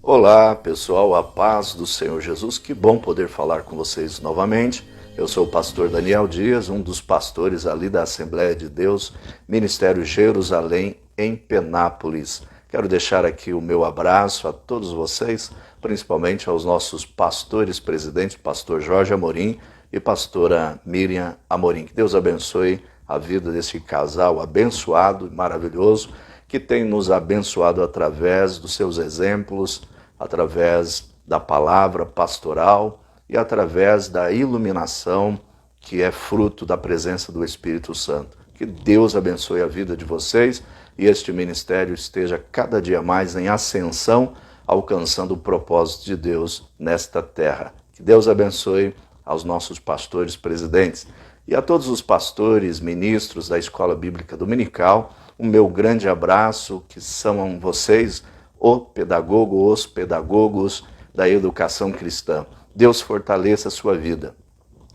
Olá pessoal, a paz do Senhor Jesus, que bom poder falar com vocês novamente. Eu sou o pastor Daniel Dias, um dos pastores ali da Assembleia de Deus, Ministério Jerusalém, em Penápolis. Quero deixar aqui o meu abraço a todos vocês, principalmente aos nossos pastores presidentes, pastor Jorge Amorim e pastora Miriam Amorim. Que Deus abençoe a vida desse casal abençoado e maravilhoso, que tem nos abençoado através dos seus exemplos, através da palavra pastoral e através da iluminação que é fruto da presença do Espírito Santo. Que Deus abençoe a vida de vocês e este ministério esteja cada dia mais em ascensão, alcançando o propósito de Deus nesta terra. Que Deus abençoe aos nossos pastores presidentes e a todos os pastores, ministros da Escola Bíblica Dominical. O meu grande abraço, que são vocês, os pedagogos da educação cristã. Deus fortaleça a sua vida.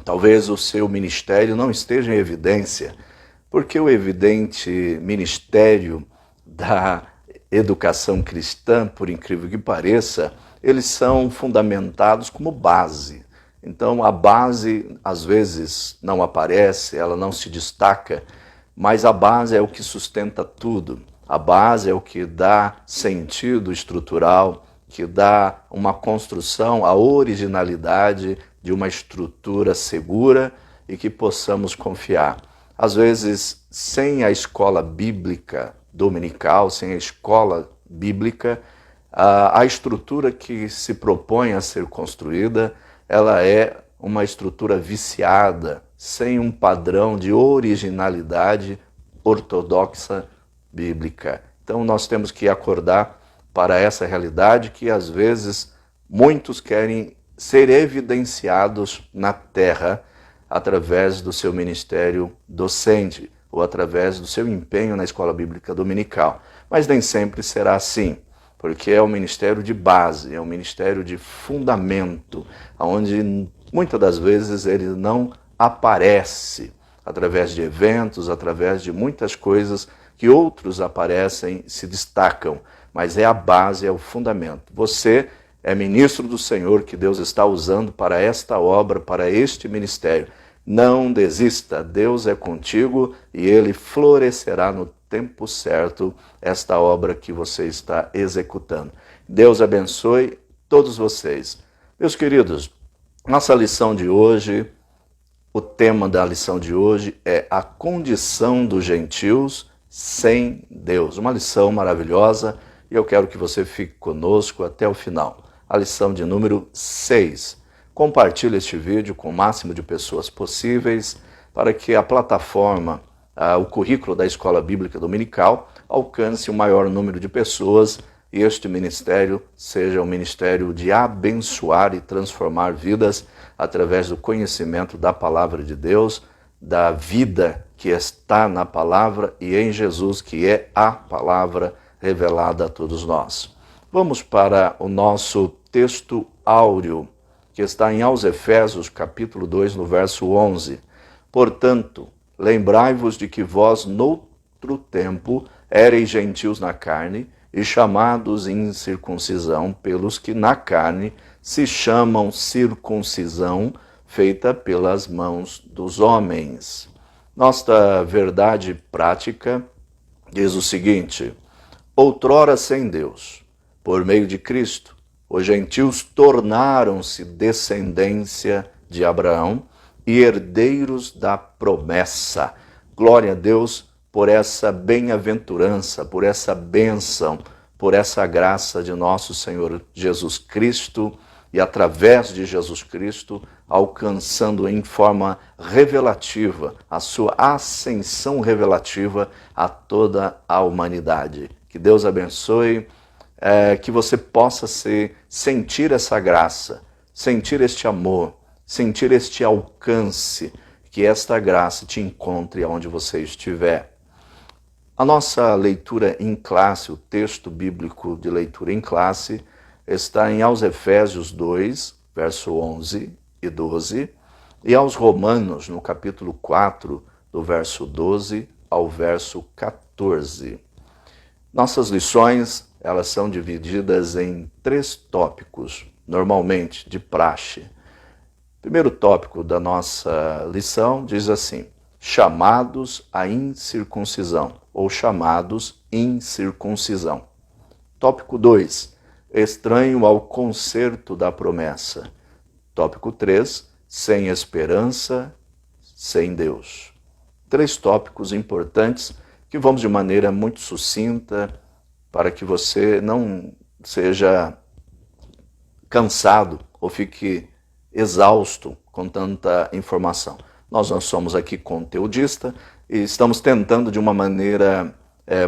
Talvez o seu ministério não esteja em evidência, porque o evidente ministério da educação cristã, por incrível que pareça, eles são fundamentados como base. Então a base às vezes não aparece, ela não se destaca, mas a base é o que sustenta tudo. A base é o que dá sentido estrutural, que dá uma construção, a originalidade de uma estrutura segura e que possamos confiar. Às vezes, sem a escola bíblica dominical, sem a escola bíblica, a estrutura que se propõe a ser construída, ela é uma estrutura viciada, sem um padrão de originalidade ortodoxa bíblica. Então nós temos que acordar para essa realidade que às vezes muitos querem ser evidenciados na terra através do seu ministério docente ou através do seu empenho na escola bíblica dominical. Mas nem sempre será assim, porque é um ministério de base, é um ministério de fundamento, onde muitas das vezes ele não aparece através de eventos, através de muitas coisas que outros aparecem, se destacam, mas é a base, é o fundamento. Você é ministro do Senhor que Deus está usando para esta obra, para este ministério. Não desista, Deus é contigo e Ele florescerá no tempo certo esta obra que você está executando. Deus abençoe todos vocês. Meus queridos, nossa lição de hoje, o tema da lição de hoje é a condição dos gentios sem Deus. Uma lição maravilhosa e eu quero que você fique conosco até o final. A lição de número 6. Compartilhe este vídeo com o máximo de pessoas possíveis para que a plataforma, o currículo da Escola Bíblica Dominical alcance o maior número de pessoas e este ministério seja um ministério de abençoar e transformar vidas através do conhecimento da palavra de Deus, da vida que está na palavra e em Jesus, que é a palavra revelada a todos nós. Vamos para o nosso texto áureo, que está em aos Efésios, capítulo 2, no verso 11. Portanto, lembrai-vos de que vós, noutro tempo, éreis gentios na carne, e chamados em circuncisão pelos que na carne se chamam circuncisão, feita pelas mãos dos homens. Nossa verdade prática diz o seguinte: outrora sem Deus, por meio de Cristo, os gentios tornaram-se descendência de Abraão e herdeiros da promessa. Glória a Deus por essa bem-aventurança, por essa bênção, por essa graça de nosso Senhor Jesus Cristo e através de Jesus Cristo, alcançando em forma revelativa a sua ascensão revelativa a toda a humanidade. Que Deus abençoe, que você possa sentir essa graça, sentir este amor, sentir este alcance, que esta graça te encontre onde você estiver. A nossa leitura em classe, o texto bíblico de leitura em classe, está em aos Efésios 2, verso 11 e 12, e aos Romanos, no capítulo 4, do verso 12 ao verso 14. Nossas lições, elas são divididas em 3 tópicos, normalmente, de praxe. O primeiro tópico da nossa lição diz assim: chamados à incircuncisão, ou chamados incircuncisão. Tópico 2, estranho ao concerto da promessa. Tópico 3, sem esperança, sem Deus. 3 tópicos importantes que vamos de maneira muito sucinta para que você não seja cansado ou fique exausto com tanta informação. Nós não somos aqui conteudista e estamos tentando de uma maneira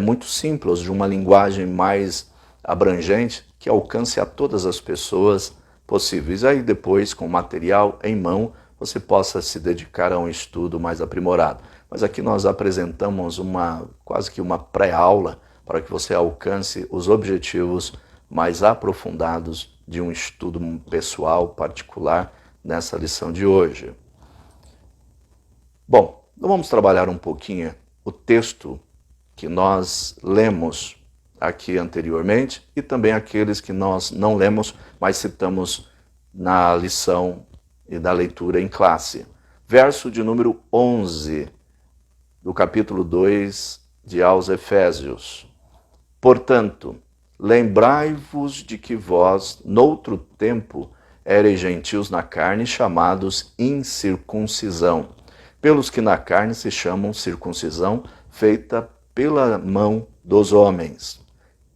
muito simples, de uma linguagem mais abrangente, que alcance a todas as pessoas possíveis. Aí depois, com material em mão, você possa se dedicar a um estudo mais aprimorado. Mas aqui nós apresentamos quase que uma pré-aula para que você alcance os objetivos mais aprofundados de um estudo pessoal, particular, nessa lição de hoje. Bom, vamos trabalhar um pouquinho o texto que nós lemos aqui anteriormente e também aqueles que nós não lemos, mas citamos na lição e da leitura em classe. Verso de número 11 do capítulo 2 de aos Efésios. Portanto, lembrai-vos de que vós, noutro tempo, éreis gentios na carne, chamados incircuncisão, pelos que na carne se chamam circuncisão, feita pela mão dos homens.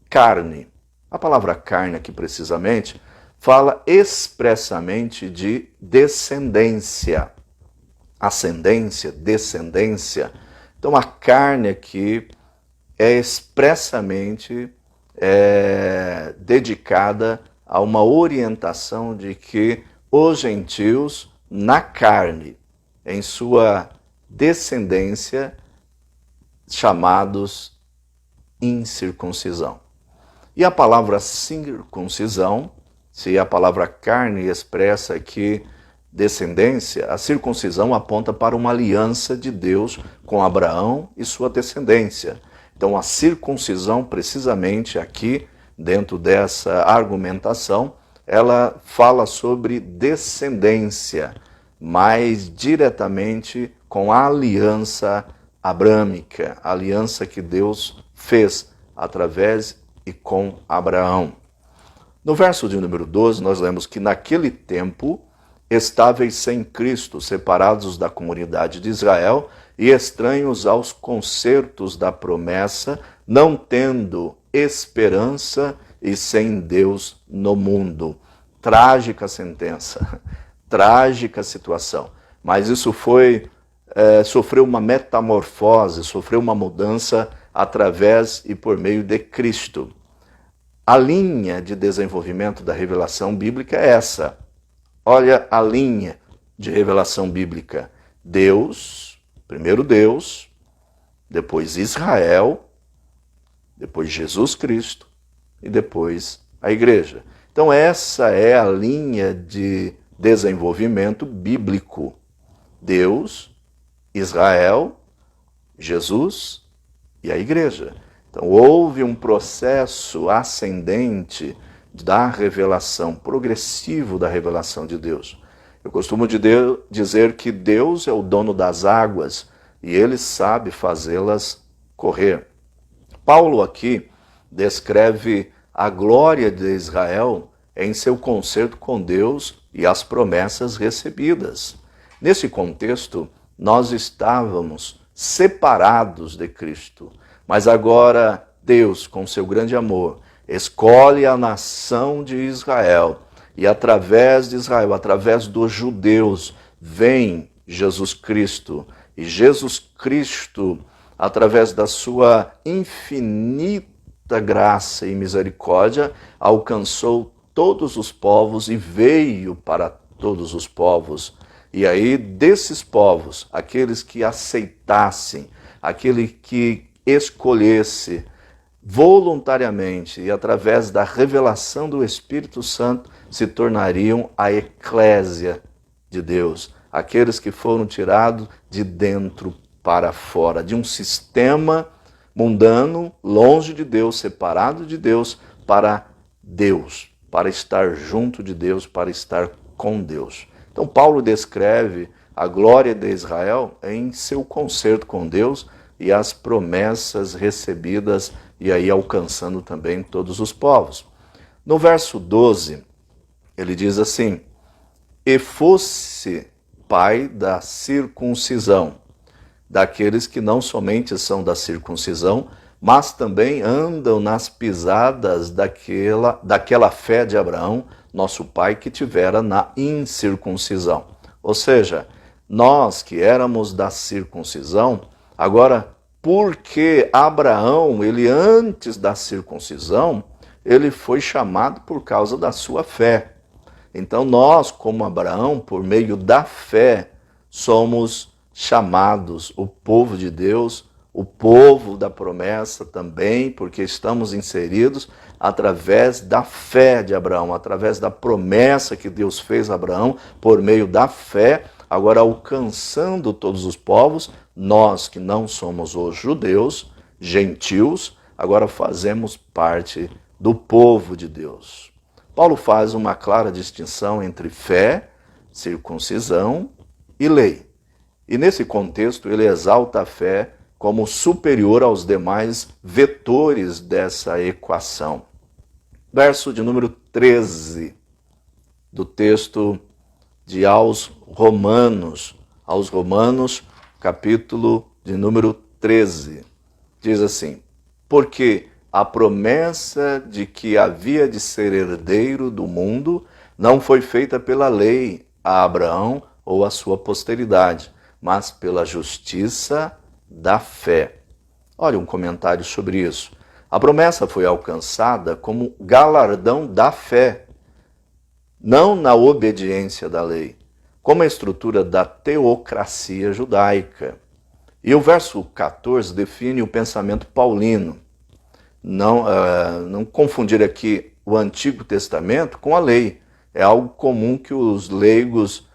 Carne. A palavra carne aqui precisamente fala expressamente de descendência. Ascendência, descendência. Então a carne aqui é expressamente dedicada a uma orientação de que os gentios na carne, em sua descendência, chamados incircuncisão. E a palavra circuncisão, se a palavra carne expressa aqui descendência, a circuncisão aponta para uma aliança de Deus com Abraão e sua descendência. Então a circuncisão, precisamente aqui, dentro dessa argumentação, ela fala sobre descendência, mais diretamente com a aliança abrâmica, a aliança que Deus fez através e com Abraão. No verso de número 12, nós lemos que naquele tempo estáveis sem Cristo, separados da comunidade de Israel e estranhos aos concertos da promessa, não tendo esperança e sem Deus no mundo. Trágica sentença, trágica situação. Mas isso sofreu uma metamorfose, sofreu uma mudança através e por meio de Cristo. A linha de desenvolvimento da revelação bíblica é essa. Olha a linha de revelação bíblica. Deus, primeiro Deus, depois Israel, depois Jesus Cristo e depois a igreja. Então essa é a linha de desenvolvimento bíblico. Deus, Israel, Jesus e a igreja. Então houve um processo ascendente da revelação, progressivo da revelação de Deus. Eu costumo dizer que Deus é o dono das águas e Ele sabe fazê-las correr. Paulo aqui descreve a glória de Israel em seu concerto com Deus e as promessas recebidas. Nesse contexto, nós estávamos separados de Cristo, mas agora Deus, com seu grande amor, escolhe a nação de Israel e através de Israel, através dos judeus, vem Jesus Cristo. E Jesus Cristo, através da sua infinita graça e misericórdia, alcançou todos os povos e veio para todos os povos. E aí, desses povos, aqueles que aceitassem, aquele que escolhesse voluntariamente e através da revelação do Espírito Santo, se tornariam a eclésia de Deus, aqueles que foram tirados de dentro para fora, de um sistema mundano, longe de Deus, separado de Deus, para estar junto de Deus, para estar com Deus. Então Paulo descreve a glória de Israel em seu concerto com Deus e as promessas recebidas e aí alcançando também todos os povos. No verso 12, ele diz assim: e fosse pai da circuncisão, daqueles que não somente são da circuncisão, mas também andam nas pisadas daquela fé de Abraão, nosso pai, que tivera na incircuncisão. Ou seja, nós que éramos da circuncisão, agora, porque Abraão, ele antes da circuncisão, ele foi chamado por causa da sua fé. Então nós, como Abraão, por meio da fé, somos chamados, o povo de Deus, o povo da promessa também, porque estamos inseridos através da fé de Abraão, através da promessa que Deus fez a Abraão, por meio da fé, agora alcançando todos os povos, nós que não somos os judeus, gentios, agora fazemos parte do povo de Deus. Paulo faz uma clara distinção entre fé, circuncisão e lei. E nesse contexto ele exalta a fé como superior aos demais vetores dessa equação. Verso de número 13 do texto de aos Romanos, capítulo de número 13. Diz assim: porque a promessa de que havia de ser herdeiro do mundo não foi feita pela lei a Abraão ou a sua posteridade, mas pela justiça da fé. Olha um comentário sobre isso. A promessa foi alcançada como galardão da fé, não na obediência da lei, como a estrutura da teocracia judaica. E o verso 14 define o pensamento paulino. Não confundir aqui o Antigo Testamento com a lei. É algo comum que os leigos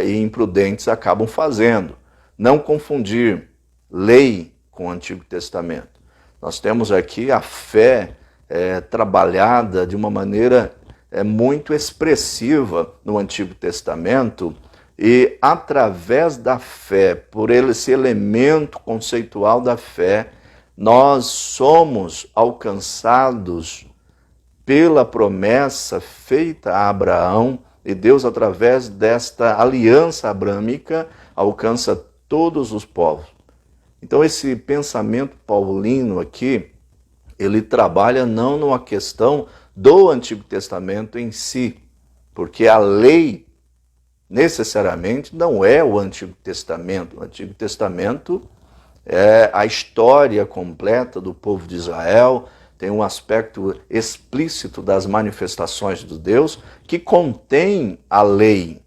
e imprudentes acabam fazendo. Não confundir lei com o Antigo Testamento. Nós temos aqui a fé trabalhada de uma maneira muito expressiva no Antigo Testamento, e através da fé, por esse elemento conceitual da fé, nós somos alcançados pela promessa feita a Abraão, e Deus, através desta aliança abrâmica, alcança todos os povos. Então esse pensamento paulino aqui, ele trabalha não numa questão do Antigo Testamento em si, porque a lei necessariamente não é o Antigo Testamento. O Antigo Testamento é a história completa do povo de Israel, tem um aspecto explícito das manifestações de Deus que contém a lei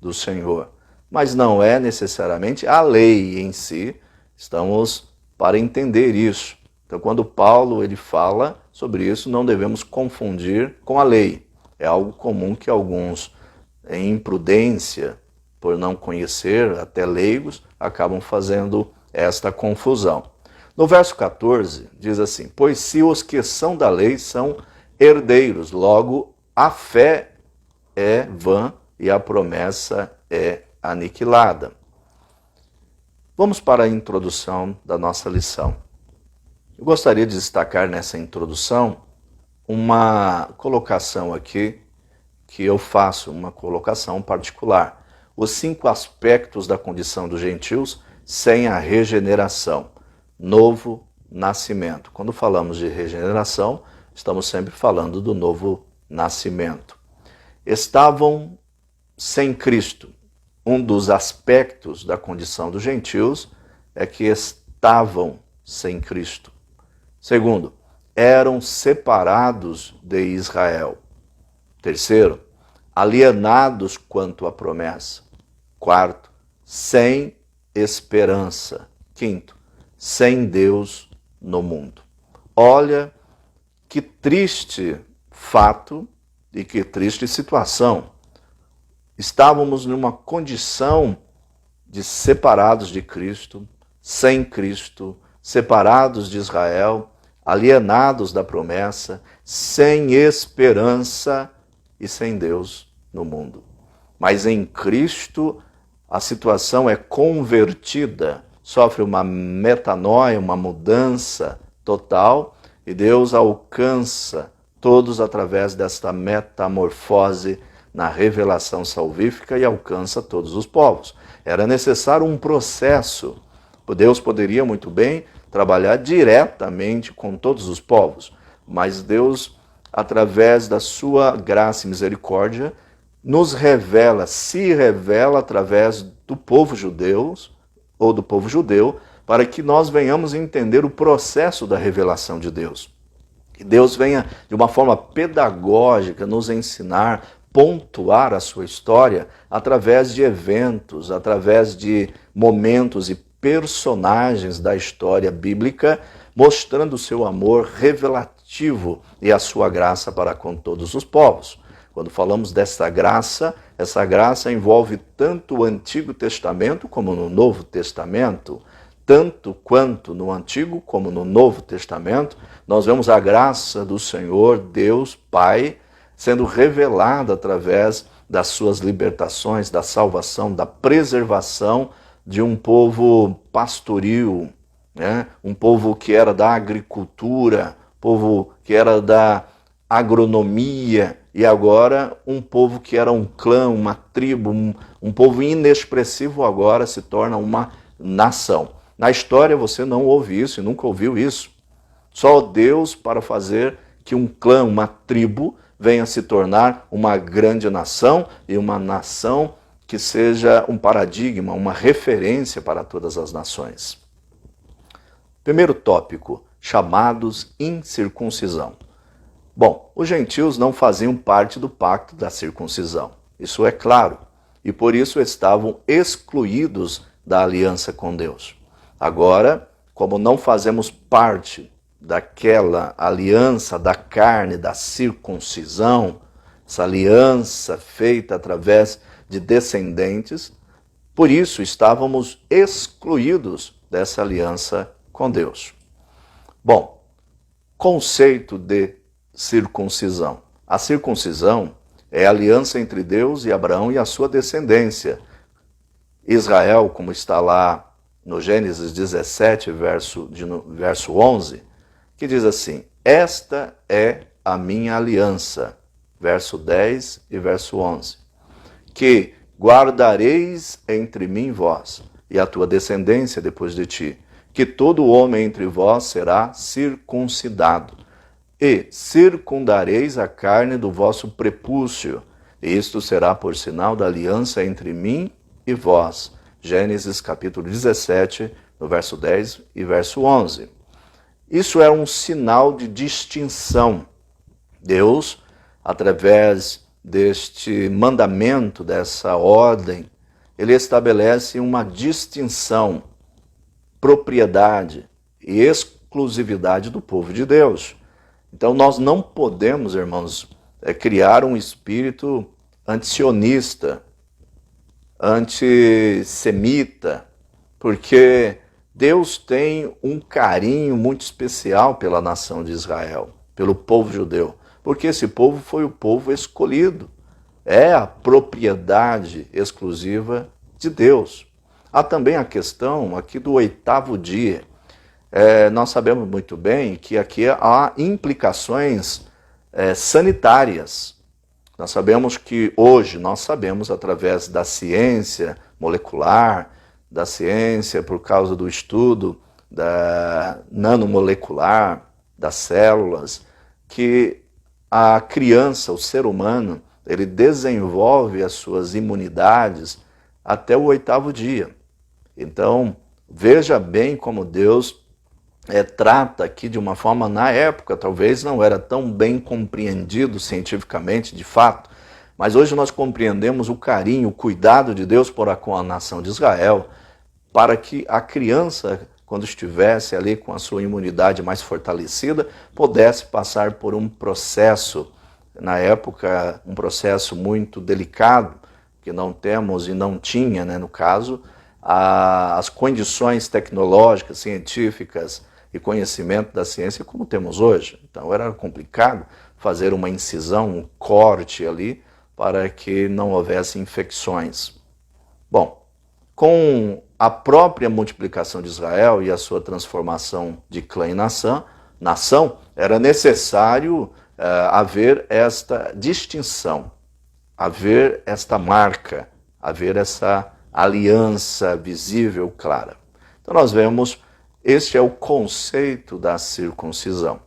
do Senhor. Mas não é necessariamente a lei em si. Estamos para entender isso. Então, quando Paulo ele fala sobre isso, não devemos confundir com a lei. É algo comum que alguns, em imprudência, por não conhecer, até leigos, acabam fazendo esta confusão. No verso 14, diz assim: pois se os que são da lei são herdeiros, logo a fé é vã e a promessa é aniquilada. Vamos para a introdução da nossa lição. Eu gostaria de destacar nessa introdução uma colocação aqui, que eu faço, uma colocação particular. Os 5 aspectos da condição dos gentios sem a regeneração, novo nascimento. Quando falamos de regeneração, estamos sempre falando do novo nascimento. Estavam sem Cristo. Um dos aspectos da condição dos gentios é que estavam sem Cristo. Segundo, eram separados de Israel. Terceiro, alienados quanto à promessa. Quarto, sem esperança. Quinto, sem Deus no mundo. Olha que triste fato e que triste situação. Estávamos numa condição de separados de Cristo, sem Cristo, separados de Israel, alienados da promessa, sem esperança e sem Deus no mundo. Mas em Cristo a situação é convertida, sofre uma metanoia, uma mudança total, e Deus alcança todos através desta metamorfose na revelação salvífica e alcança todos os povos. Era necessário um processo. Deus poderia muito bem trabalhar diretamente com todos os povos, mas Deus, através da sua graça e misericórdia, nos revela, se revela através do povo judeu, ou do povo judeu, para que nós venhamos entender o processo da revelação de Deus. Que Deus venha, de uma forma pedagógica, nos ensinar, pontuar a sua história através de eventos, através de momentos e personagens da história bíblica, mostrando o seu amor revelativo e a sua graça para com todos os povos. Quando falamos dessa graça, essa graça envolve tanto o Antigo Testamento como no Novo Testamento. Tanto quanto no Antigo como no Novo Testamento, nós vemos a graça do Senhor, Deus, Pai, sendo revelada através das suas libertações, da salvação, da preservação de um povo pastoril, né? Um povo que era da agricultura, povo que era da agronomia, e agora um povo que era um clã, uma tribo, um povo inexpressivo agora se torna uma nação. Na história você não ouve isso e nunca ouviu isso. Só Deus para fazer que um clã, uma tribo, venha se tornar uma grande nação e uma nação que seja um paradigma, uma referência para todas as nações. Primeiro tópico, chamados incircuncisão. Bom, os gentios não faziam parte do pacto da circuncisão, isso é claro, e por isso estavam excluídos da aliança com Deus. Agora, como não fazemos parte daquela aliança da carne, da circuncisão, essa aliança feita através de descendentes, por isso estávamos excluídos dessa aliança com Deus. Bom, conceito de circuncisão. A circuncisão é a aliança entre Deus e Abraão e a sua descendência. Israel, como está lá no Gênesis 17, verso 11, que diz assim: esta é a minha aliança, verso 10 e verso 11, que guardareis entre mim e vós, e a tua descendência depois de ti, que todo homem entre vós será circuncidado, e circundareis a carne do vosso prepúcio, e isto será por sinal da aliança entre mim e vós. Gênesis capítulo 17, no verso 10 e verso 11. Isso é um sinal de distinção. Deus, através deste mandamento, dessa ordem, ele estabelece uma distinção, propriedade e exclusividade do povo de Deus. Então nós não podemos, irmãos, criar um espírito antisionista, antissemita, porque Deus tem um carinho muito especial pela nação de Israel, pelo povo judeu, porque esse povo foi o povo escolhido, é a propriedade exclusiva de Deus. Há também a questão aqui do 8º dia. Nós sabemos muito bem que aqui há implicações sanitárias. Nós sabemos que hoje, nós sabemos através da ciência molecular, da ciência por causa do estudo da nanomolecular, das células, que a criança, o ser humano, ele desenvolve as suas imunidades até o 8º dia. Então, veja bem como Deus trata aqui de uma forma, na época, talvez não era tão bem compreendido cientificamente, de fato, mas hoje nós compreendemos o carinho, o cuidado de Deus para com a nação de Israel, para que a criança, quando estivesse ali com a sua imunidade mais fortalecida, pudesse passar por um processo, na época, um processo muito delicado, que não temos e não tinha, no caso, as condições tecnológicas, científicas e conhecimento da ciência como temos hoje. Então era complicado fazer uma incisão, um corte ali, para que não houvesse infecções. Bom, com a própria multiplicação de Israel e a sua transformação de clã em nação, era necessário haver esta distinção, haver esta marca, haver essa aliança visível, clara. Então nós vemos, este é o conceito da circuncisão.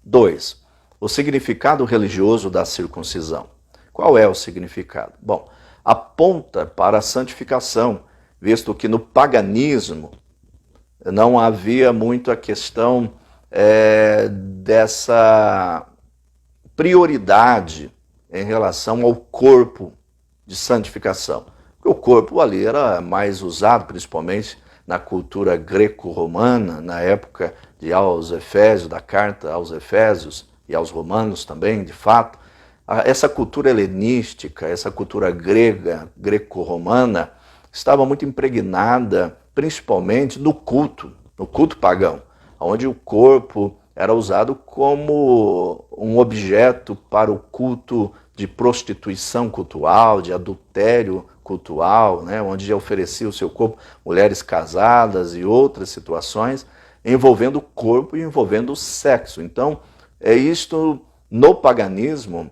2. O significado religioso da circuncisão. Qual é o significado? Bom, aponta para a santificação, visto que no paganismo não havia muito a questão dessa prioridade em relação ao corpo de santificação. Porque o corpo ali era mais usado, principalmente na cultura greco-romana, na época aos Efésios, da carta aos Efésios e aos romanos também, de fato. Essa cultura helenística, essa cultura grega, greco-romana, estava muito impregnada, principalmente no culto pagão, onde o corpo era usado como um objeto para o culto de prostituição cultual, de adultério cultual, né, onde oferecia o seu corpo mulheres casadas e outras situações, envolvendo o corpo e envolvendo o sexo. Então, isto no paganismo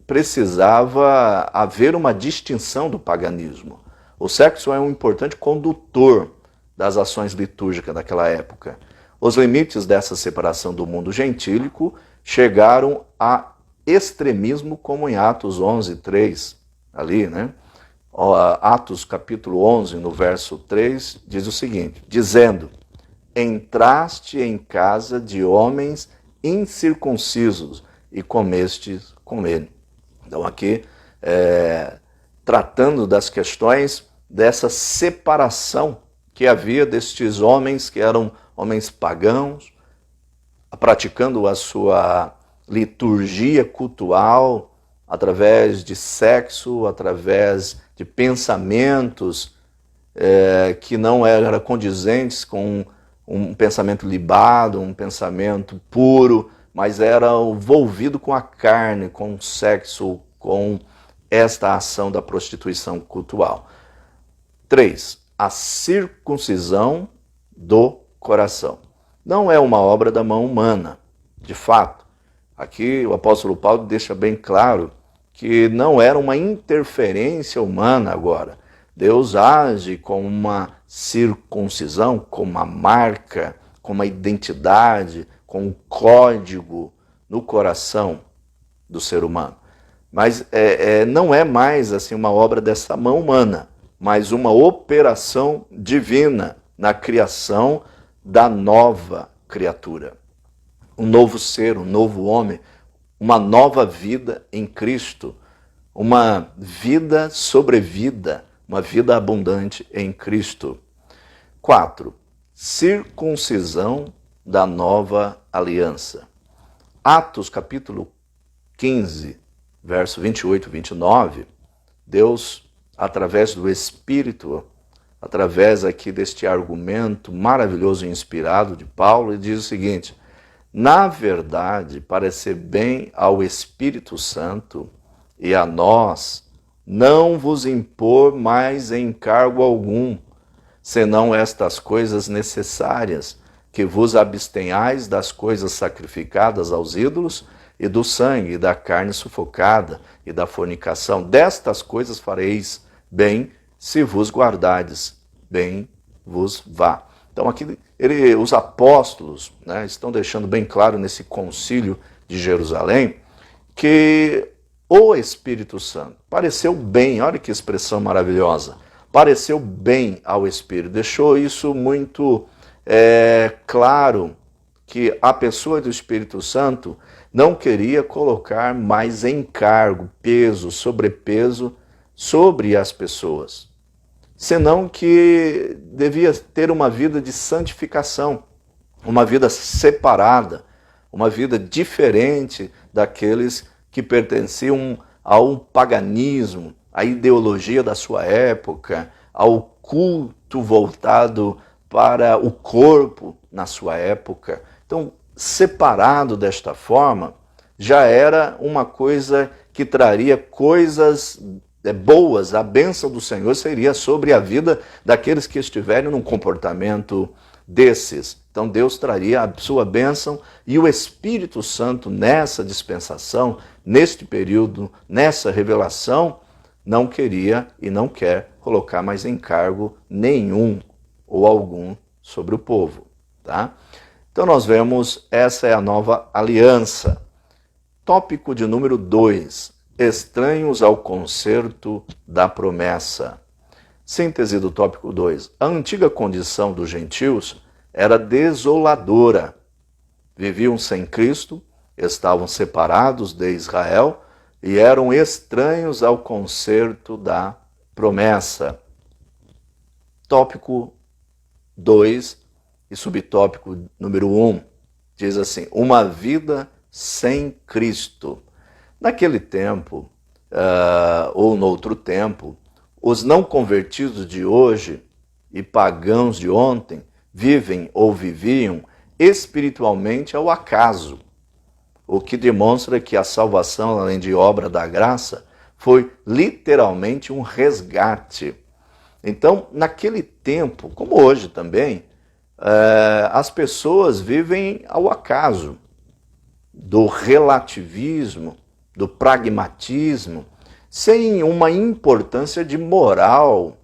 precisava haver uma distinção do paganismo. O sexo é um importante condutor das ações litúrgicas daquela época. Os limites dessa separação do mundo gentílico chegaram a extremismo, como em Atos 11:3, ali, né? Atos capítulo 11, no verso 3, diz o seguinte, dizendo, entraste em casa de homens incircuncisos e comestes com ele. Então aqui, tratando das questões dessa separação que havia destes homens que eram homens pagãos, praticando a sua liturgia cultual através de sexo, através de pensamentos que não eram condizentes com um pensamento libado, um pensamento puro, mas era envolvido com a carne, com o sexo, com esta ação da prostituição cultural. 3. A circuncisão do coração. Não é uma obra da mão humana, de fato. Aqui o apóstolo Paulo deixa bem claro que não era uma interferência humana agora. Deus age com uma circuncisão, com uma marca, com uma identidade, com um código no coração do ser humano. Mas não é mais assim uma obra dessa mão humana, mas uma operação divina na criação da nova criatura. Um novo ser, um novo homem, uma nova vida em Cristo, uma vida sobrevida, uma vida abundante em Cristo. 4. Circuncisão da nova aliança. Atos capítulo 15, verso 28 e 29, Deus, através do Espírito, através aqui deste argumento maravilhoso e inspirado de Paulo, ele diz o seguinte, na verdade, parecer bem ao Espírito Santo e a nós, não vos impor mais encargo algum, senão estas coisas necessárias, que vos abstenhais das coisas sacrificadas aos ídolos, e do sangue, e da carne sufocada, e da fornicação. Destas coisas fareis bem, se vos guardardes, bem vos vá. Então aqui os apóstolos, né, estão deixando bem claro nesse concílio de Jerusalém, que o Espírito Santo pareceu bem, olha que expressão maravilhosa, pareceu bem ao Espírito, deixou isso muito claro, que a pessoa do Espírito Santo não queria colocar mais encargo, peso, sobrepeso sobre as pessoas, senão que devia ter uma vida de santificação, uma vida separada, uma vida diferente daqueles que pertenciam a um paganismo, à ideologia da sua época, ao culto voltado para o corpo na sua época. Então, separado desta forma, já era uma coisa que traria coisas boas. A bênção do Senhor seria sobre a vida daqueles que estiverem num comportamento desses. Então Deus traria a sua bênção e o Espírito Santo nessa dispensação, neste período, nessa revelação, não queria e não quer colocar mais encargo nenhum ou algum sobre o povo. Tá? Então nós vemos, essa é a nova aliança. Tópico de número 2, estranhos ao concerto da promessa. Síntese do tópico 2. A antiga condição dos gentios era desoladora. Viviam sem Cristo, estavam separados de Israel e eram estranhos ao concerto da promessa. Tópico 2 e subtópico número 1 diz assim: uma vida sem Cristo. Naquele tempo, ou no outro tempo, os não convertidos de hoje e pagãos de ontem vivem ou viviam espiritualmente ao acaso, o que demonstra que a salvação, além de obra da graça, foi literalmente um resgate. Então, naquele tempo, como hoje também, as pessoas vivem ao acaso do relativismo, do pragmatismo, sem uma importância de moral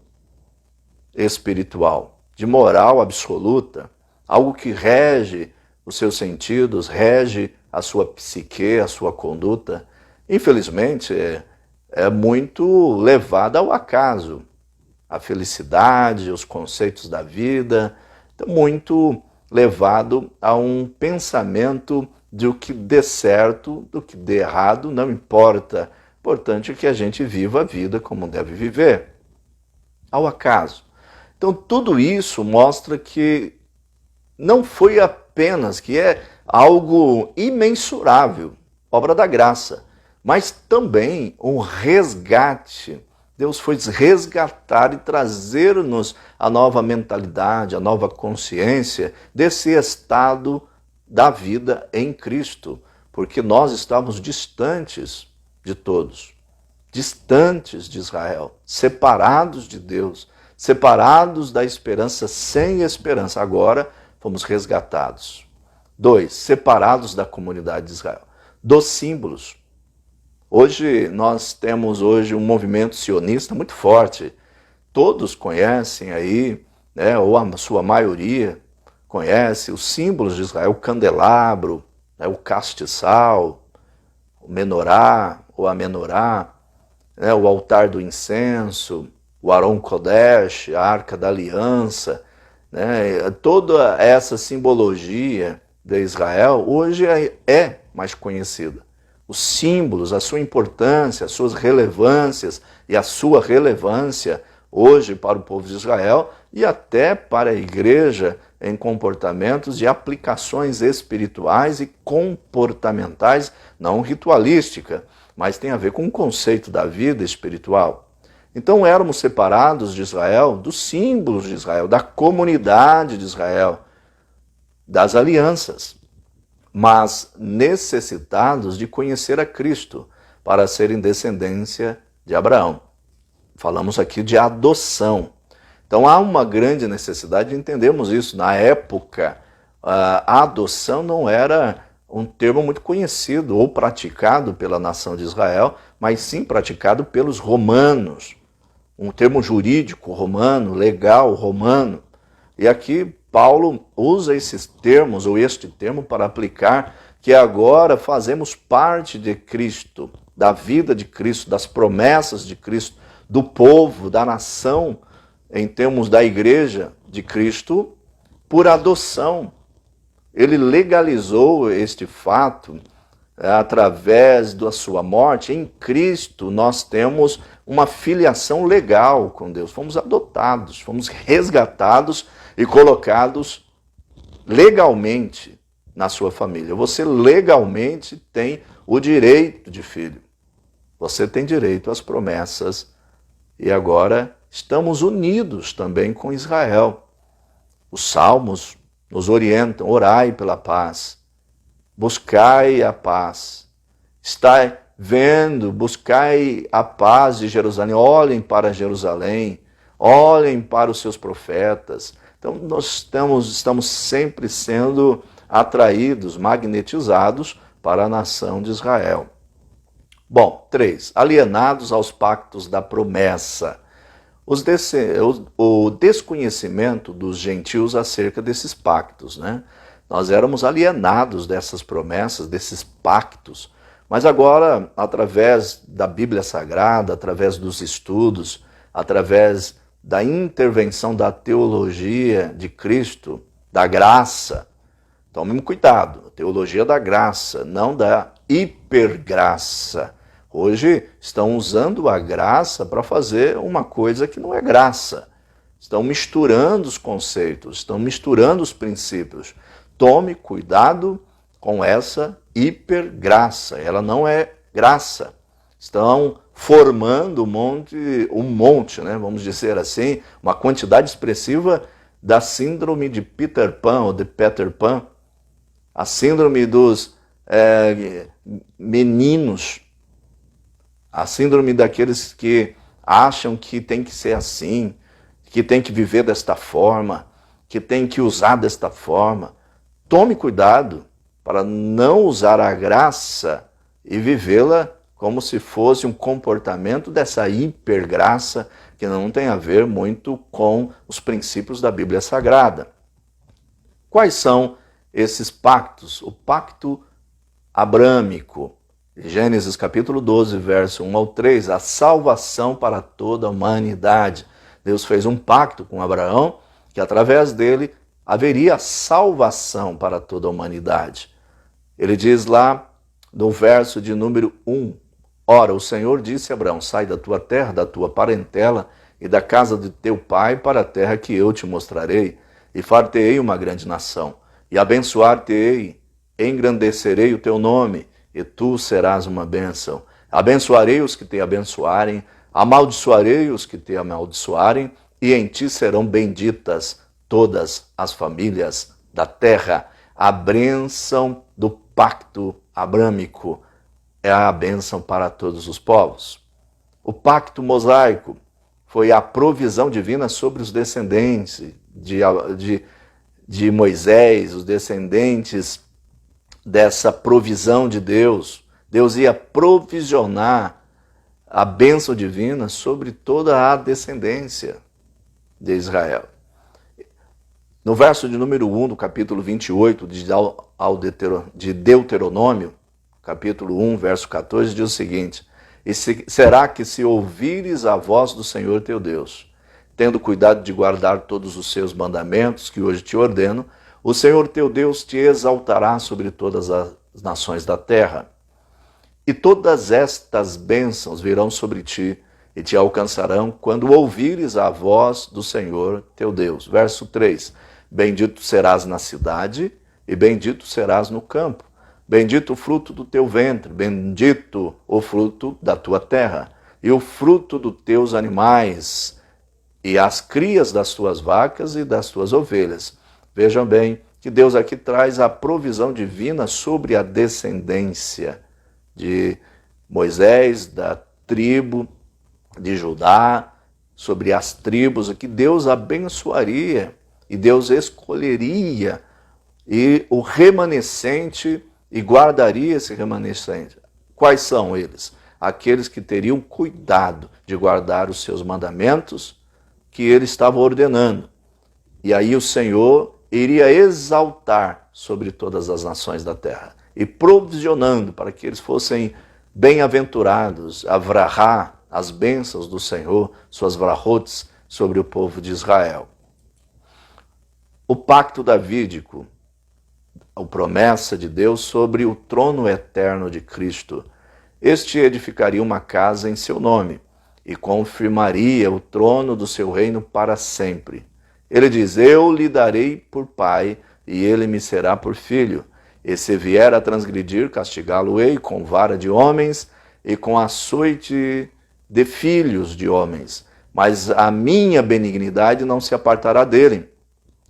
espiritual, de moral absoluta, algo que rege os seus sentidos, rege a sua psique, a sua conduta. Infelizmente, é muito levada ao acaso, a felicidade, os conceitos da vida, muito levado a um pensamento do que dê certo, do que dê errado, não importa. Importante é que a gente viva a vida como deve viver, ao acaso. Então tudo isso mostra que não foi apenas, que é algo imensurável, obra da graça, mas também um resgate. Deus foi resgatar e trazer-nos a nova mentalidade, a nova consciência desse estado da vida em Cristo, porque nós estávamos distantes de todos, distantes de Israel, separados de Deus, separados da esperança, sem esperança. Agora fomos resgatados. 2, separados da comunidade de Israel, dos símbolos. Hoje nós temos um movimento sionista muito forte. Todos conhecem aí, né, ou a sua maioria conhece os símbolos de Israel, o candelabro, né, o castiçal, o menorá ou a menorá, né, o altar do incenso, o Aron Kodesh, a Arca da Aliança, né, toda essa simbologia de Israel hoje é mais conhecida. Os símbolos, a sua importância, as suas relevâncias e a sua relevância hoje para o povo de Israel e até para a igreja em comportamentos e aplicações espirituais e comportamentais, não ritualística, mas tem a ver com o conceito da vida espiritual. Então éramos separados de Israel, dos símbolos de Israel, da comunidade de Israel, das alianças, mas necessitados de conhecer a Cristo para serem descendência de Abraão. Falamos aqui de adoção. Então há uma grande necessidade de entendermos isso. Na época, a adoção não era um termo muito conhecido ou praticado pela nação de Israel, mas sim praticado pelos romanos. Um termo jurídico romano, legal romano. E aqui Paulo usa esses termos, ou este termo, para aplicar que agora fazemos parte de Cristo, da vida de Cristo, das promessas de Cristo, do povo, da nação, em termos da igreja de Cristo, por adoção. Ele legalizou este fato através da sua morte. Em Cristo nós temos uma filiação legal com Deus. Fomos adotados, fomos resgatados e colocados legalmente na sua família. Você legalmente tem o direito de filho. Você tem direito às promessas e agora estamos unidos também com Israel. Os salmos nos orientam: orai pela paz, buscai a paz. Estai vendo, buscai a paz de Jerusalém, olhem para Jerusalém, olhem para os seus profetas. Então nós estamos sempre sendo atraídos, magnetizados para a nação de Israel. Bom, 3. Alienados aos pactos da promessa. O desconhecimento dos gentios acerca desses pactos, né? Nós éramos alienados dessas promessas, desses pactos. Mas agora, através da Bíblia Sagrada, através dos estudos, através da intervenção da teologia de Cristo, da graça, tomem cuidado, teologia da graça, não da hipergraça. Hoje estão usando a graça para fazer uma coisa que não é graça. Estão misturando os conceitos, estão misturando os princípios. Tome cuidado com essa hipergraça, ela não é graça. Estão formando um monte, né, vamos dizer assim, uma quantidade expressiva da síndrome de Peter Pan, ou de Peter Pan, a síndrome dos meninos, a síndrome daqueles que acham que tem que ser assim, que tem que viver desta forma, que tem que usar desta forma. Tome cuidado para não usar a graça e vivê-la como se fosse um comportamento dessa hipergraça que não tem a ver muito com os princípios da Bíblia Sagrada. Quais são esses pactos? O pacto abrâmico, Gênesis capítulo 12, verso 1 ao 3, a salvação para toda a humanidade. Deus fez um pacto com Abraão, que através dele haveria salvação para toda a humanidade. Ele diz lá no verso de número 1, ora, o Senhor disse a Abraão, sai da tua terra, da tua parentela e da casa de teu pai para a terra que eu te mostrarei, e far-te-ei uma grande nação, e abençoar-te-ei, engrandecerei o teu nome, e tu serás uma bênção. Abençoarei os que te abençoarem, amaldiçoarei os que te amaldiçoarem, e em ti serão benditas todas as famílias da terra. A bênção do pacto abrâmico é a bênção para todos os povos. O pacto mosaico foi a provisão divina sobre os descendentes de Moisés, os descendentes dessa provisão de Deus. Deus ia provisionar a bênção divina sobre toda a descendência de Israel. No verso de número 1 do capítulo 28 de Deuteronômio, capítulo 1, verso 14, diz o seguinte: será que se ouvires a voz do Senhor teu Deus, tendo cuidado de guardar todos os seus mandamentos que hoje te ordeno, o Senhor teu Deus te exaltará sobre todas as nações da terra. E todas estas bênçãos virão sobre ti e te alcançarão quando ouvires a voz do Senhor teu Deus. Verso 3. Bendito serás na cidade e bendito serás no campo. Bendito o fruto do teu ventre, bendito o fruto da tua terra, e o fruto dos teus animais, e as crias das tuas vacas e das tuas ovelhas. Vejam bem que Deus aqui traz a provisão divina sobre a descendência de Moisés, da tribo de Judá, sobre as tribos, que Deus abençoaria e Deus escolheria e o remanescente e guardaria esse remanescente. Quais são eles? Aqueles que teriam cuidado de guardar os seus mandamentos que ele estava ordenando. E aí o Senhor iria exaltar sobre todas as nações da terra e provisionando para que eles fossem bem-aventurados, avrahá, as bênçãos do Senhor, suas vrahotes sobre o povo de Israel. O pacto davídico, a promessa de Deus sobre o trono eterno de Cristo. Este edificaria uma casa em seu nome e confirmaria o trono do seu reino para sempre. Ele diz, eu lhe darei por pai e ele me será por filho. E se vier a transgredir, castigá-lo-ei com vara de homens e com açoite de filhos de homens. mas a minha benignidade não se apartará dele,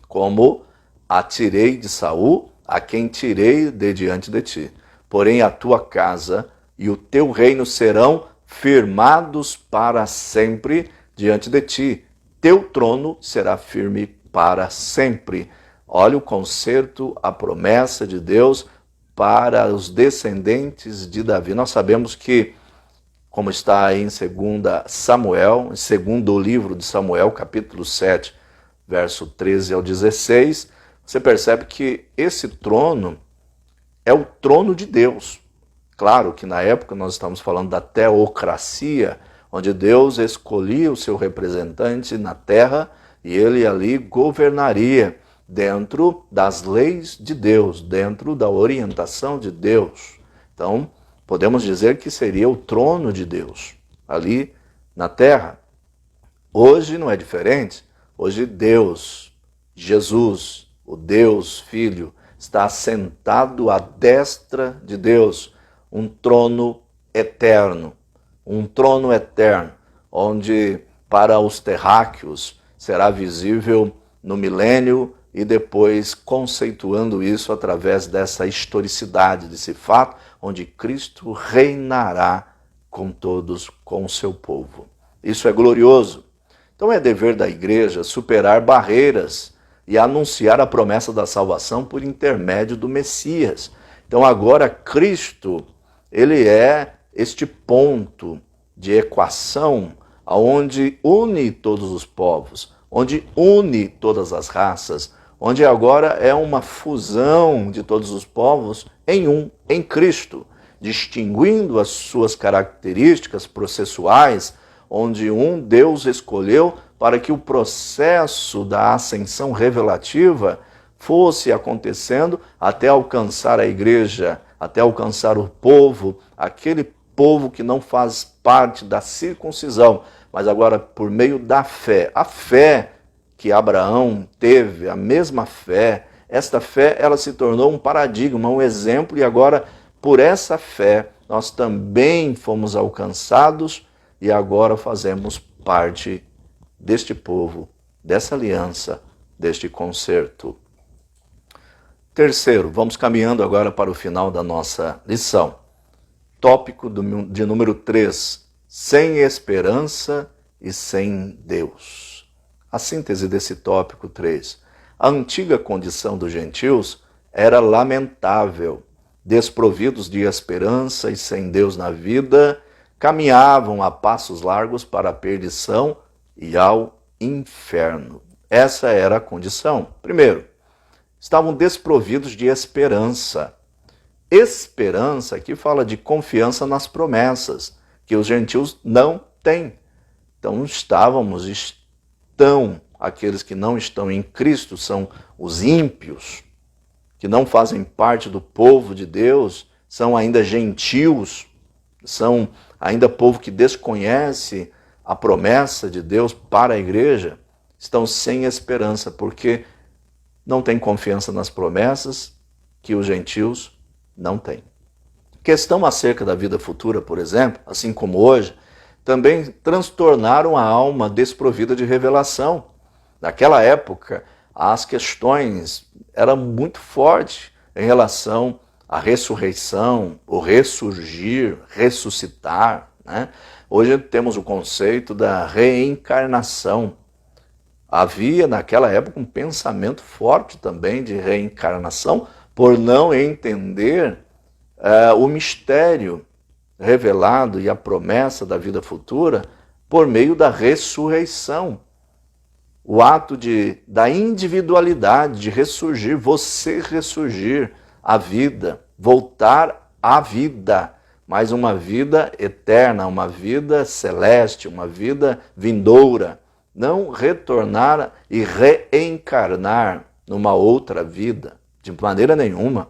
como a tirei de Saul, a quem tirei de diante de ti. Porém a tua casa e o teu reino serão firmados para sempre diante de ti. Teu trono será firme para sempre. Olha o concerto, a promessa de Deus para os descendentes de Davi. Nós sabemos que, como está aí em 2 Samuel, em segundo livro de Samuel, capítulo 7, verso 13 ao 16, você percebe que esse trono é o trono de Deus. Claro que na época nós estamos falando da teocracia, onde Deus escolhia o seu representante na terra e ele ali governaria dentro das leis de Deus, dentro da orientação de Deus. Então, podemos dizer que seria o trono de Deus ali na terra. Hoje não é diferente. Hoje Deus, Jesus, o Deus Filho, está sentado à destra de Deus, um trono eterno, onde para os terráqueos será visível no milênio e depois conceituando isso através dessa historicidade, desse fato, onde Cristo reinará com todos, com o seu povo. Isso é glorioso. Então é dever da igreja superar barreiras e anunciar a promessa da salvação por intermédio do Messias. Então agora Cristo, ele é este ponto de equação onde une todos os povos, onde une todas as raças, onde agora é uma fusão de todos os povos em Cristo, distinguindo as suas características processuais, onde Deus escolheu para que o processo da ascensão revelativa fosse acontecendo até alcançar a igreja, até alcançar o povo, aquele povo que não faz parte da circuncisão, mas agora por meio da fé. A fé que Abraão teve, a mesma fé, esta fé ela se tornou um paradigma, um exemplo, e agora por essa fé nós também fomos alcançados e agora fazemos parte deste povo, dessa aliança, deste concerto. Terceiro, vamos caminhando agora para o final da nossa lição. Tópico de número 3, sem esperança e sem Deus. A síntese desse tópico 3. A antiga condição dos gentios era lamentável. Desprovidos de esperança e sem Deus na vida, caminhavam a passos largos para a perdição e ao inferno. Essa era a condição. Primeiro, estavam desprovidos de esperança. Esperança que fala de confiança nas promessas, que os gentios não têm. Então estão aqueles que não estão em Cristo, são os ímpios, que não fazem parte do povo de Deus, são ainda gentios, são ainda povo que desconhece a promessa de Deus para a igreja, estão sem esperança, porque não têm confiança nas promessas que os gentios não têm. Questão acerca da vida futura, por exemplo, assim como hoje, também transtornaram a alma desprovida de revelação. Naquela época, as questões eram muito fortes em relação à ressurreição, o ressurgir, ressuscitar, né? Hoje temos o conceito da reencarnação. Havia naquela época um pensamento forte também de reencarnação, por não entender o mistério revelado e a promessa da vida futura por meio da ressurreição. O ato da individualidade, de ressurgir, você ressurgir à vida, voltar à vida, mas uma vida eterna, uma vida celeste, uma vida vindoura. Não retornar e reencarnar numa outra vida, de maneira nenhuma.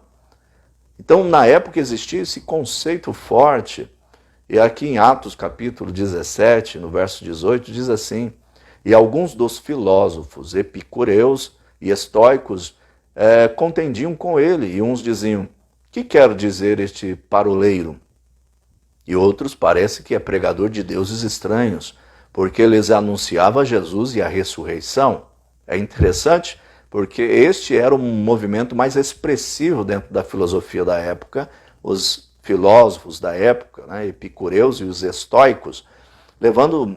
Então, na época existia esse conceito forte, e aqui em Atos capítulo 17, no verso 18, diz assim: e alguns dos filósofos epicureus e estoicos contendiam com ele, e uns diziam: que quer dizer este paroleiro? E outros parece que é pregador de deuses estranhos, porque eles anunciavam Jesus e a ressurreição. É interessante porque este era um movimento mais expressivo dentro da filosofia da época. Os filósofos da época, né, epicureus e os estoicos, levando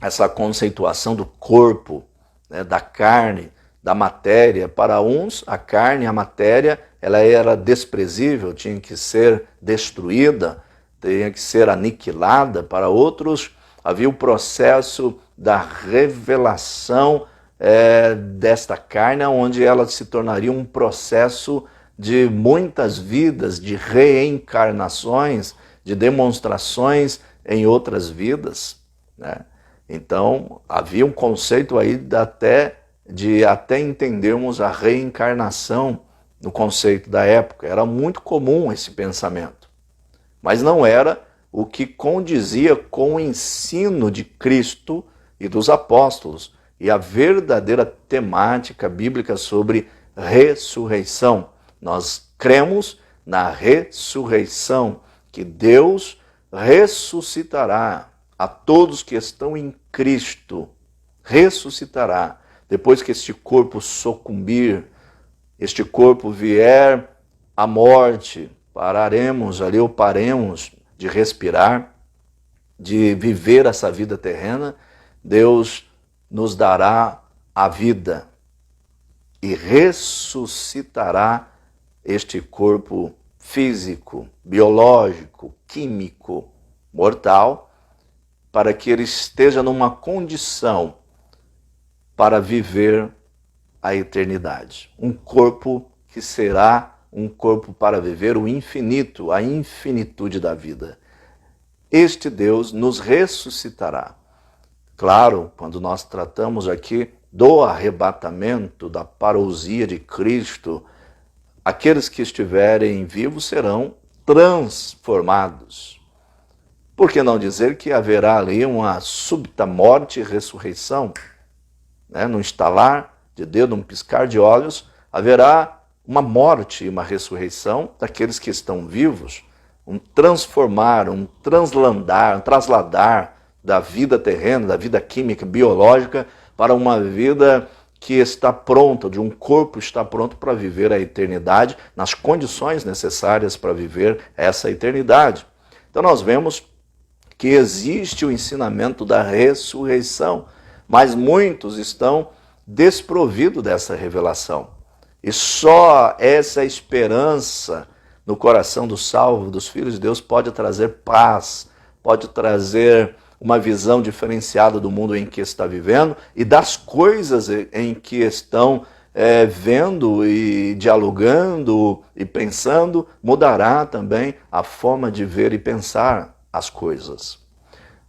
essa conceituação do corpo, né, da carne, da matéria. Para uns, a carne, a matéria, ela era desprezível, tinha que ser destruída, tinha que ser aniquilada. Para outros, havia o processo da revelação desta carne, onde ela se tornaria um processo de muitas vidas, de reencarnações, de demonstrações em outras vidas, né? Então, havia um conceito aí de até entendermos a reencarnação no conceito da época. Era muito comum esse pensamento, mas não era o que condizia com o ensino de Cristo e dos apóstolos e a verdadeira temática bíblica sobre ressurreição. Nós cremos na ressurreição, que Deus ressuscitará a todos que estão em Cristo. Ressuscitará. Depois que este corpo sucumbir, este corpo vier à morte, pararemos ali ou paremos de respirar, de viver essa vida terrena, Deus nos dará a vida e ressuscitará este corpo físico, biológico, químico, mortal, para que ele esteja numa condição para viver a eternidade. Um corpo que será um corpo para viver o infinito, a infinitude da vida. Este Deus nos ressuscitará. Claro, quando nós tratamos aqui do arrebatamento, da parousia de Cristo, aqueles que estiverem vivos serão transformados. Por que não dizer que haverá ali uma súbita morte e ressurreição? Né? Num estalar de dedo, num piscar de olhos, haverá uma morte e uma ressurreição daqueles que estão vivos, um transformar, um trasladar da vida terrena, da vida química, biológica, para uma vida que está pronta, de um corpo que está pronto para viver a eternidade, nas condições necessárias para viver essa eternidade. Então nós vemos que existe o ensinamento da ressurreição, mas muitos estão desprovidos dessa revelação. E só essa esperança no coração do salvo, dos filhos de Deus, pode trazer paz, pode trazer uma visão diferenciada do mundo em que está vivendo e das coisas em que estão vendo e dialogando e pensando. Mudará também a forma de ver e pensar as coisas.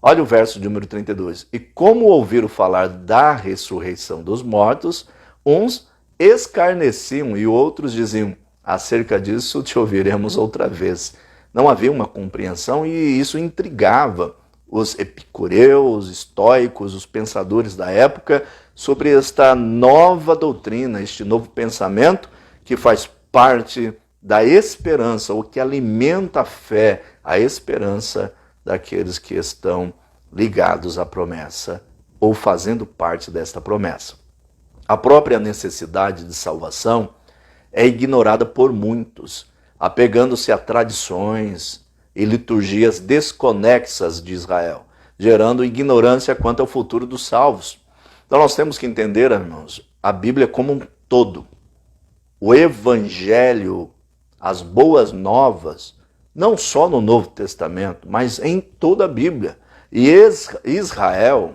Olha o verso de número 32. E como ouviram falar da ressurreição dos mortos, uns escarneciam e outros diziam: acerca disso te ouviremos outra vez. Não havia uma compreensão e isso intrigava os epicureus, estoicos, os pensadores da época sobre esta nova doutrina, este novo pensamento que faz parte da esperança, ou que alimenta a fé, a esperança daqueles que estão ligados à promessa ou fazendo parte desta promessa. A própria necessidade de salvação é ignorada por muitos, apegando-se a tradições e liturgias desconexas de Israel, gerando ignorância quanto ao futuro dos salvos. Então nós temos que entender, irmãos, a Bíblia como um todo. O Evangelho, as boas novas, não só no Novo Testamento, mas em toda a Bíblia. E Israel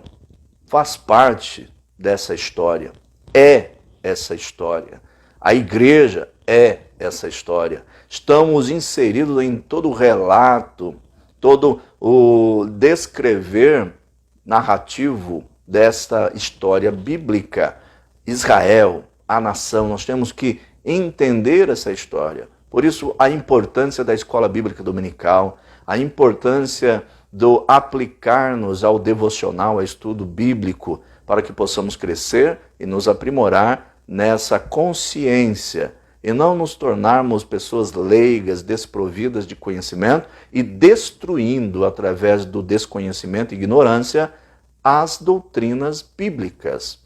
faz parte dessa história, é essa história. A igreja é essa história. Estamos inseridos em todo o relato, todo o descrever narrativo desta história bíblica. Israel, a nação, nós temos que entender essa história. Por isso, a importância da escola bíblica dominical, a importância do aplicar-nos ao devocional, ao estudo bíblico, para que possamos crescer e nos aprimorar nessa consciência e não nos tornarmos pessoas leigas, desprovidas de conhecimento e destruindo, através do desconhecimento e ignorância, as doutrinas bíblicas,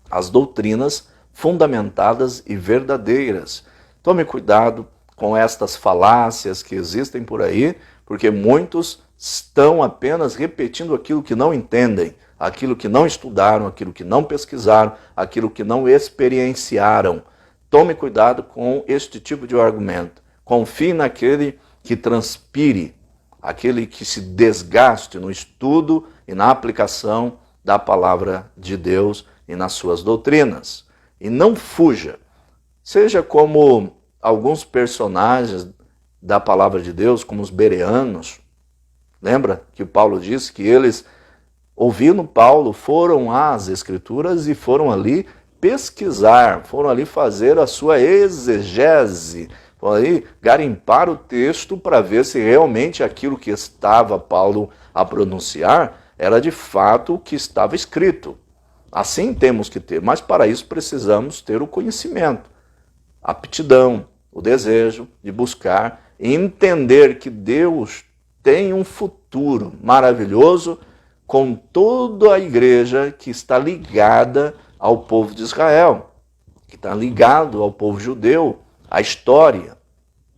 as doutrinas fundamentadas e verdadeiras. Tome cuidado com estas falácias que existem por aí, porque muitos estão apenas repetindo aquilo que não entendem, aquilo que não estudaram, aquilo que não pesquisaram, aquilo que não experienciaram. Tome cuidado com este tipo de argumento. Confie naquele que transpire, aquele que se desgaste no estudo e na aplicação da palavra de Deus e nas suas doutrinas. E não fuja. Seja como alguns personagens da palavra de Deus, como os bereanos. Lembra que Paulo disse que eles, ouvindo Paulo, foram às Escrituras e foram ali pesquisar, foram ali fazer a sua exegese, foram ali garimpar o texto para ver se realmente aquilo que estava Paulo a pronunciar era de fato o que estava escrito. Assim temos que ter, mas para isso precisamos ter o conhecimento, a aptidão, o desejo de buscar e entender que Deus tem um futuro maravilhoso com toda a igreja que está ligada ao povo de Israel, que está ligado ao povo judeu, à história.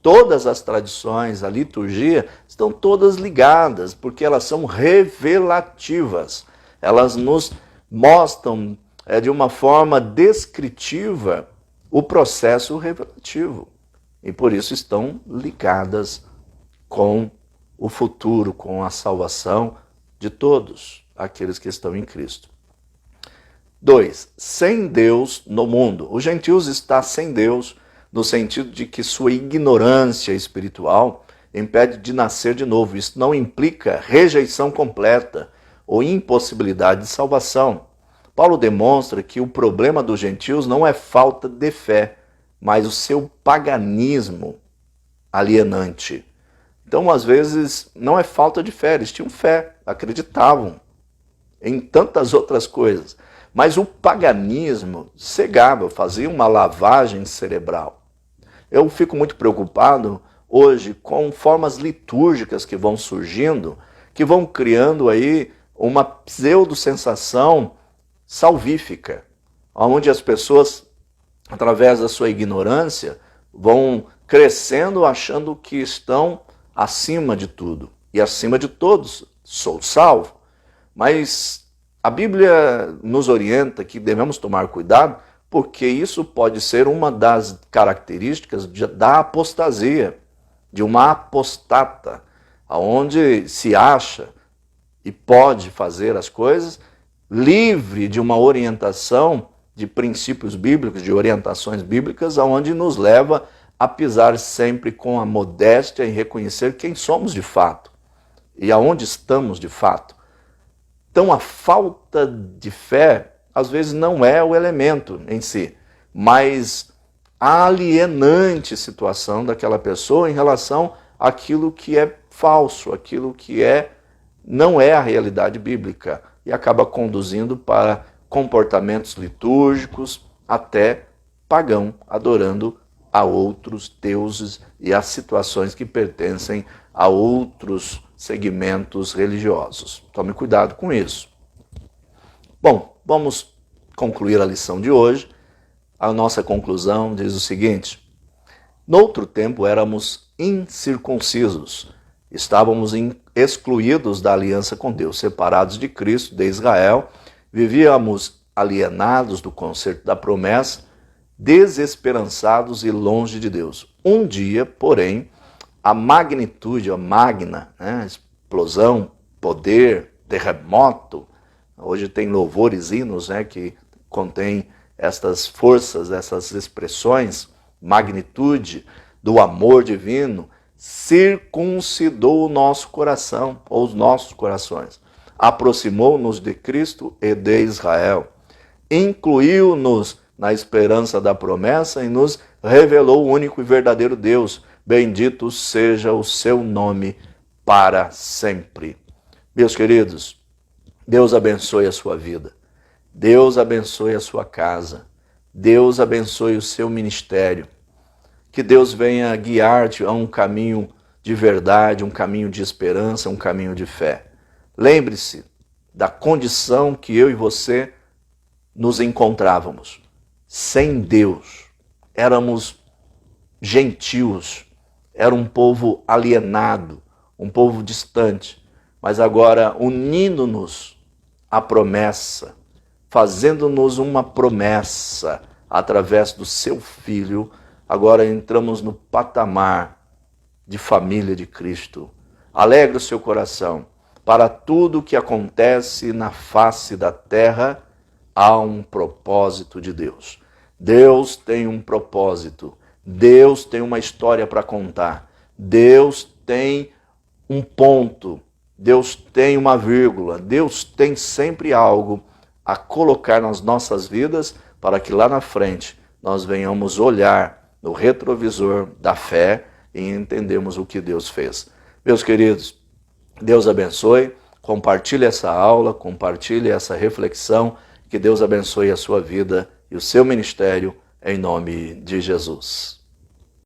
Todas as tradições, a liturgia, estão todas ligadas, porque elas são revelativas. Elas nos mostram de uma forma descritiva o processo revelativo. E por isso estão ligadas com o futuro, com a salvação de todos aqueles que estão em Cristo. 2. Sem Deus no mundo. Os gentios estão sem Deus no sentido de que sua ignorância espiritual impede de nascer de novo. Isso não implica rejeição completa ou impossibilidade de salvação. Paulo demonstra que o problema dos gentios não é falta de fé, mas o seu paganismo alienante. Então, às vezes, não é falta de fé, eles tinham fé, acreditavam em tantas outras coisas. Mas o paganismo cegava, fazia uma lavagem cerebral. Eu fico muito preocupado hoje com formas litúrgicas que vão surgindo, que vão criando aí uma pseudo-sensação salvífica, onde as pessoas, através da sua ignorância, vão crescendo achando que estão acima de tudo. E acima de todos, sou salvo. Mas a Bíblia nos orienta que devemos tomar cuidado, porque isso pode ser uma das características da apostasia, de uma apostata, onde se acha e pode fazer as coisas livre de uma orientação de princípios bíblicos, de orientações bíblicas, onde nos leva a pisar sempre com a modéstia e reconhecer quem somos de fato e aonde estamos de fato. Então a falta de fé, às vezes, não é o elemento em si, mas a alienante situação daquela pessoa em relação àquilo que é falso, aquilo que não é a realidade bíblica, e acaba conduzindo para comportamentos litúrgicos, até pagão, adorando a outros deuses e a situações que pertencem a outros segmentos religiosos. Tome cuidado com isso. Bom, vamos concluir a lição de hoje. A nossa conclusão diz o seguinte: noutro tempo éramos incircuncisos, estávamos excluídos da aliança com Deus, separados de Cristo, de Israel, vivíamos alienados do concerto da promessa, desesperançados e longe de Deus. Um dia, porém, a magnitude, a magna, explosão, poder, terremoto, hoje tem louvores, hinos, que contém estas forças, essas expressões, magnitude do amor divino, circuncidou o nosso coração, ou os nossos corações, aproximou-nos de Cristo e de Israel, incluiu-nos na esperança da promessa e nos revelou o único e verdadeiro Deus. Bendito seja o seu nome para sempre. Meus queridos, Deus abençoe a sua vida, Deus abençoe a sua casa, Deus abençoe o seu ministério, que Deus venha guiar-te a um caminho de verdade, um caminho de esperança, um caminho de fé. Lembre-se, da condição que eu e você nos encontrávamos. Sem Deus, éramos gentios, era um povo alienado, um povo distante, mas agora unindo-nos à promessa, fazendo-nos uma promessa através do seu Filho, agora entramos no patamar de família de Cristo. Alegre o seu coração. Para tudo que acontece na face da terra, há um propósito de Deus. Deus tem um propósito. Deus tem uma história para contar. Deus tem um ponto. Deus tem uma vírgula. Deus tem sempre algo a colocar nas nossas vidas para que lá na frente nós venhamos olhar no retrovisor da fé e entendermos o que Deus fez. Meus queridos, Deus abençoe, compartilhe essa aula, compartilhe essa reflexão, que Deus abençoe a sua vida e o seu ministério, em nome de Jesus.